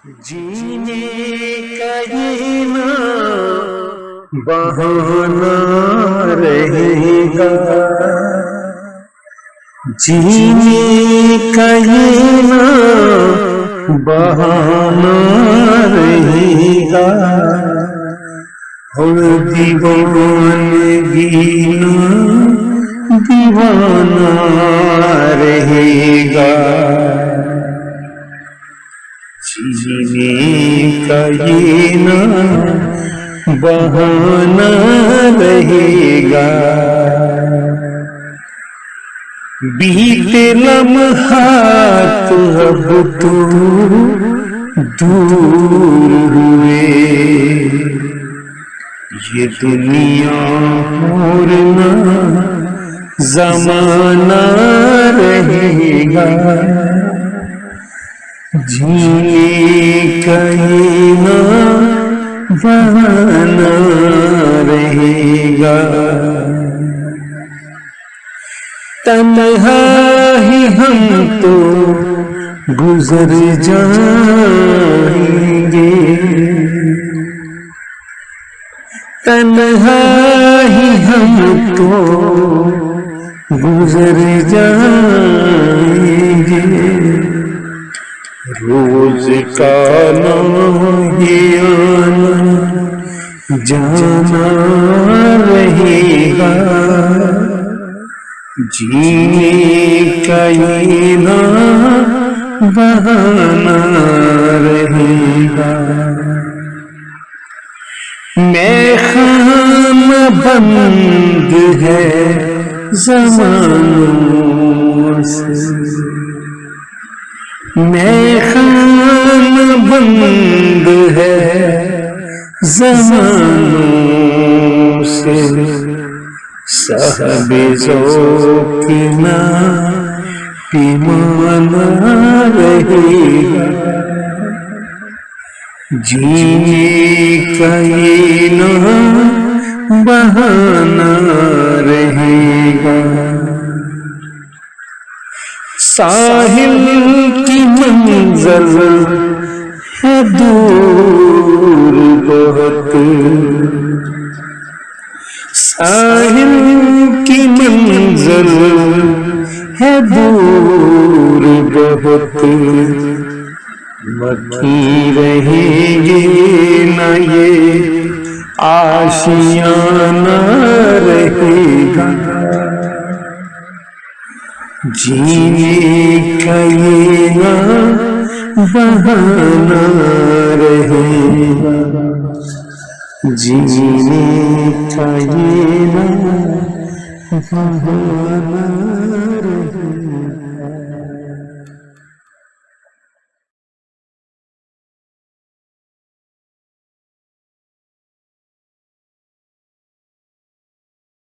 जीने का ये ना बहाना रहेगा, जीने का ये ना बहाना रहेगा। और दीवानगी ना दीवाना रहेगा, जीने का ये ना बहाना रहेगा। बीते लम्हात अब तो दूर हुए, ये दुनिया और ना ज़माना रहेगा, जीने का ये ना बहाना रहेगा। तन्हा ही हम तो गुजर जाएंगे, तन्हा ही हम तो गुजर जाएंगे। रोज का नाम ये आना जाना रहेगा, जीने का ये ना बहाना रहेगा। मैं खाम बंद है ज़मानों से, मैं खाम बंद है ज़मानों से। साहिबे ज़ौक़ ना पैमाना रहेगा, जीने का ये ना बहाना रहेगा। साहिल की मंज़िल है दूर बहुत, साहिल की मंज़िल है दूर बहुत। मक्खी रहेंगे न ये आशियाना रहेगा, जीने का ये ना बहाना रहेगा, जीने का ये ना बहाना